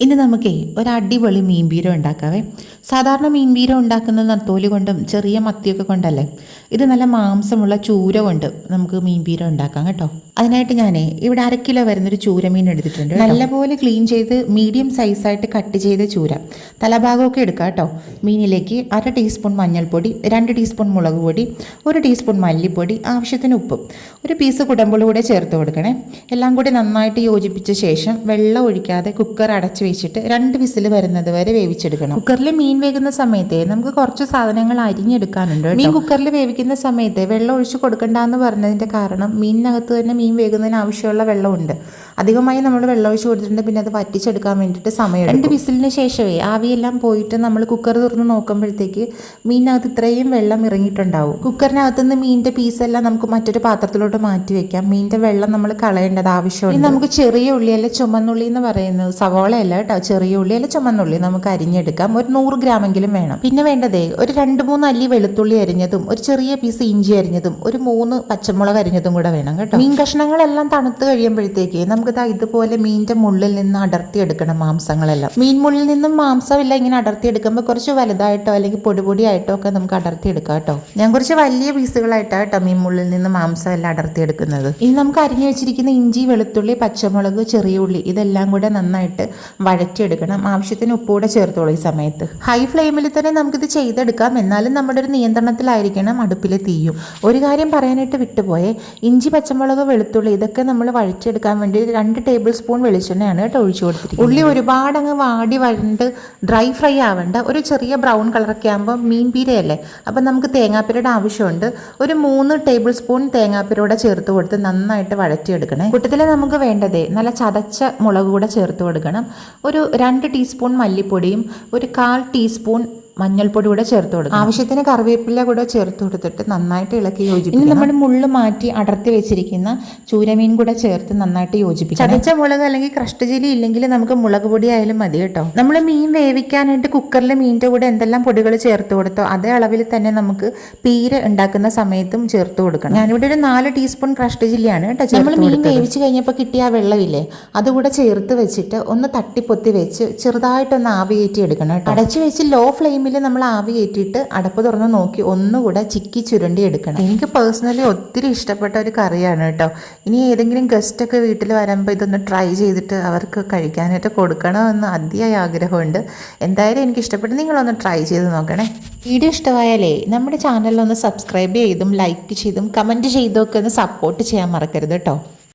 ഇനി നമുക്കേ ഒരു അടിപൊളി മീൻ പീര ഉണ്ടാക്കാവേ. സാധാരണ മീൻ പീര ഉണ്ടാക്കുന്നത് നത്തോലി കൊണ്ടും ചെറിയ മത്തിയൊക്കെ കൊണ്ടല്ലേ. ഇത് നല്ല മാംസമുള്ള ചൂര കൊണ്ട് നമുക്ക് മീൻ പീര ഉണ്ടാക്കാം കേട്ടോ. അതിനായിട്ട് ഞാൻ ഇവിടെ 1/2 കിലോ വരുന്നൊരു ചൂര മീൻ എടുത്തിട്ടുണ്ട്. നല്ലപോലെ ക്ലീൻ ചെയ്ത് മീഡിയം സൈസായിട്ട് കട്ട് ചെയ്ത ചൂര. തലഭാഗമൊക്കെ എടുക്കാം കേട്ടോ. മീനിലേക്ക് 1/2 ടീസ്പൂൺ മഞ്ഞൾപ്പൊടി, 2 ടീസ്പൂൺ മുളക് പൊടി, 1 ടീസ്പൂൺ മല്ലിപ്പൊടി, ആവശ്യത്തിന് ഉപ്പും, ഒരു പീസ് കുടമ്പുളി കൂടെ ചേർത്ത് കൊടുക്കണേ. എല്ലാം കൂടി നന്നായിട്ട് യോജിപ്പിച്ച ശേഷം വെള്ളം ഒഴിക്കാതെ കുക്കർ അടച്ച് വെച്ചിട്ട് 2 വിസിൽ വരുന്നത് വരെ വേവിച്ചെടുക്കണം. കുക്കറിൽ മീൻ വേകുന്ന സമയത്ത് നമുക്ക് കുറച്ച് സാധനങ്ങൾ അരിഞ്ഞെടുക്കാനുണ്ട്. മീൻ കുക്കറിൽ വേവിക്കുന്ന സമയത്ത് വെള്ളം ഒഴിച്ച് കൊടുക്കണ്ടെന്ന് പറഞ്ഞതിൻ്റെ കാരണം മീനിനകത്ത് തന്നെ മീൻ വേകുന്നതിന് ആവശ്യമുള്ള വെള്ളമുണ്ട്. അധികമായി നമ്മൾ വെള്ളം ഒഴിച്ച് കൊടുത്തിട്ടുണ്ട്. പിന്നെ അത് വറ്റിച്ചെടുക്കാൻ വേണ്ടിയിട്ട് സമയം 2 വിസിലിന് ശേഷമേ ആവിയെല്ലാം പോയിട്ട് നമ്മൾ കുക്കർ തുറന്ന് നോക്കുമ്പോഴത്തേക്ക് മീനിനകത്ത് ഇത്രയും വെള്ളം ഇറങ്ങിയിട്ടുണ്ടാവും. കുക്കറിനകത്തുനിന്ന് മീനിൻ്റെ പീസെല്ലാം നമുക്ക് മറ്റൊരു പാത്രത്തിലോട്ട് മാറ്റി വെക്കാം. മീനിൻ്റെ വെള്ളം നമ്മൾ കളയേണ്ടത് ആവശ്യമുണ്ട്. നമുക്ക് ചെറിയ ഉള്ളി അല്ല ചുമന്നുള്ളി എന്ന് പറയുന്നത്, സവോളയല്ല കേട്ടോ, ചെറിയ ഉള്ളി അല്ല ചുമന്നുള്ളി നമുക്ക് അരിഞ്ഞെടുക്കാം. ഒരു 100 ഗ്രാമെങ്കിലും വേണം. പിന്നെ വേണ്ടതേ ഒരു 2-3 അല്ലി വെളുത്തുള്ളി അരിഞ്ഞതും, ഒരു ചെറിയ പീസ് ഇഞ്ചി അരിഞ്ഞതും, ഒരു 3 പച്ചമുളക് അരിഞ്ഞതും കൂടെ വേണം കേട്ടോ. മീൻ കഷ്ണങ്ങളെല്ലാം തണുത്ത് കഴിയുമ്പോഴത്തേക്ക് നമുക്ക് ഇതുപോലെ മീനിന്റെ മുള്ളിൽ നിന്ന് അടർത്തിയെടുക്കണം മാംസങ്ങളെല്ലാം. മീൻ മുള്ളിൽ നിന്നും മാംസമില്ല ഇങ്ങനെ അടർത്തിയെടുക്കുമ്പോൾ കുറച്ച് വലുതായിട്ടോ അല്ലെങ്കിൽ പൊടിപൊടിയായിട്ടോ ഒക്കെ നമുക്ക് അടർത്തിയെടുക്കാം കേട്ടോ. ഞാൻ കുറച്ച് വലിയ പീസുകളായിട്ടാണ് കേട്ടോ മീൻ മുള്ളിൽ നിന്ന് മാംസം എല്ലാം അടർത്തിയെടുക്കുന്നത്. ഇനി നമുക്ക് അരിഞ്ഞു വെച്ചിരിക്കുന്ന ഇഞ്ചി, വെളുത്തുള്ളി, പച്ചമുളക്, ചെറിയ ഉള്ളി ഇതെല്ലാം കൂടെ നന്നായിട്ട് വഴറ്റിയെടുക്കണം. ആവശ്യത്തിന് ഉപ്പൂടെ ചേർത്തോളൂ. ഈ സമയത്ത് ഹൈ ഫ്ലെയിമിൽ തന്നെ നമുക്കിത് ചെയ്തെടുക്കാം. എന്നാലും നമ്മുടെ ഒരു നിയന്ത്രണത്തിലായിരിക്കണം അടുപ്പിലെ തീയും. ഒരു കാര്യം പറയാനായിട്ട് വിട്ടുപോയേ, ഇഞ്ചി, പച്ചമുളക്, വെളുത്തുള്ളി ഇതൊക്കെ നമ്മൾ വഴറ്റിയെടുക്കാൻ വേണ്ടി 2 ടേബിൾ സ്പൂൺ വെളിച്ചെണ്ണയാണ് കേട്ടോ ഒഴിച്ചു കൊടുത്തിരിക്കുന്നത്. ഉള്ളി ഒരുപാട് അങ്ങ് വാടി വരണ്ട് ഡ്രൈ ഫ്രൈ ആവേണ്ട. ഒരു ചെറിയ ബ്രൗൺ കളറൊക്കെ ആകുമ്പോൾ മീൻ പീരയല്ലേ, അപ്പം നമുക്ക് തേങ്ങാപ്പീരയുടെ ആവശ്യമുണ്ട്. ഒരു 3 ടേബിൾ സ്പൂൺ തേങ്ങാപ്പീരൂടെ ചേർത്ത് കൊടുത്ത് നന്നായിട്ട് വഴറ്റിയെടുക്കണേ. കൂട്ടത്തിൽ നമുക്ക് വേണ്ടതേ നല്ല ചതച്ച മുളക് കൂടെ ചേർത്ത് കൊടുക്കണം. ഒരു 2 ടീസ്പൂൺ മല്ലിപ്പൊടിയും ഒരു 1/4 ടീസ്പൂൺ മഞ്ഞൾപ്പൊടി കൂടെ ചേർത്ത് കൊടുക്കും. ആവശ്യത്തിന് കറിവേപ്പില കൂടെ ചേർത്ത് കൊടുത്തിട്ട് നന്നായിട്ട് ഇളക്കി യോജിപ്പിക്കും. ഇനി നമ്മൾ മുള്ള് മാറ്റി അടർത്തി വെച്ചിരിക്കുന്ന ചൂരമീൻ കൂടെ ചേർത്ത് നന്നായിട്ട് യോജിപ്പിക്കും. ചതച്ച മുളക് അല്ലെങ്കിൽ ക്രഷ്ഡ് ചില്ലി ഇല്ലെങ്കിൽ നമുക്ക് മുളക് പൊടി ആയാലും മതി കേട്ടോ. നമ്മൾ മീൻ വേവിക്കാനായിട്ട് കുക്കറിൽ മീനിൻ്റെ കൂടെ എന്തെല്ലാം പൊടികൾ ചേർത്ത് കൊടുത്തോ അതേ അളവിൽ തന്നെ നമുക്ക് പീര ഉണ്ടാക്കുന്ന സമയത്തും ചേർത്ത് കൊടുക്കണം. ഞാനിവിടെ ഒരു 4 ടീസ്പൂൺ ക്രഷ്ഡ് ചില്ലിയാണ് കേട്ടോ. നമ്മൾ മീൻ വേവിച്ച് കഴിഞ്ഞപ്പോൾ കിട്ടിയ ആ വെള്ളമില്ലേ അതുകൂടെ ചേർത്ത് വെച്ചിട്ട് ഒന്ന് തട്ടിപ്പൊത്തി വെച്ച് ചെറുതായിട്ടൊന്ന് ആവി കയറ്റി എടുക്കണം കേട്ടോ. അടച്ചു വെച്ച് ലോ ഫ്ലെയിം നമ്മൾ ആവി കയറ്റിയിട്ട് അടപ്പ് തുറന്ന് നോക്കി ഒന്നുകൂടെ ചിക്കി ചുരണ്ടി എടുക്കണം. എനിക്ക് പേഴ്സണലി ഒത്തിരി ഇഷ്ടപ്പെട്ട ഒരു കറിയാണ് കേട്ടോ. ഇനി ഏതെങ്കിലും ഗസ്റ്റൊക്കെ വീട്ടിൽ വരുമ്പോൾ ഇതൊന്ന് ട്രൈ ചെയ്തിട്ട് അവർക്ക് കഴിക്കാനായിട്ട് കൊടുക്കണമെന്ന് അതിയായ ആഗ്രഹമുണ്ട്. എന്തായാലും എനിക്ക് ഇഷ്ടപ്പെട്ട് നിങ്ങളൊന്ന് ട്രൈ ചെയ്ത് നോക്കണേ. വീഡിയോ ഇഷ്ടമായാലേ നമ്മുടെ ചാനലിലൊന്ന് സബ്സ്ക്രൈബ് ചെയ്തും ലൈക്ക് ചെയ്തും കമൻറ്റ് ചെയ്തും ഒക്കെ ഒന്ന് സപ്പോർട്ട് ചെയ്യാൻ മറക്കരുത് കേട്ടോ.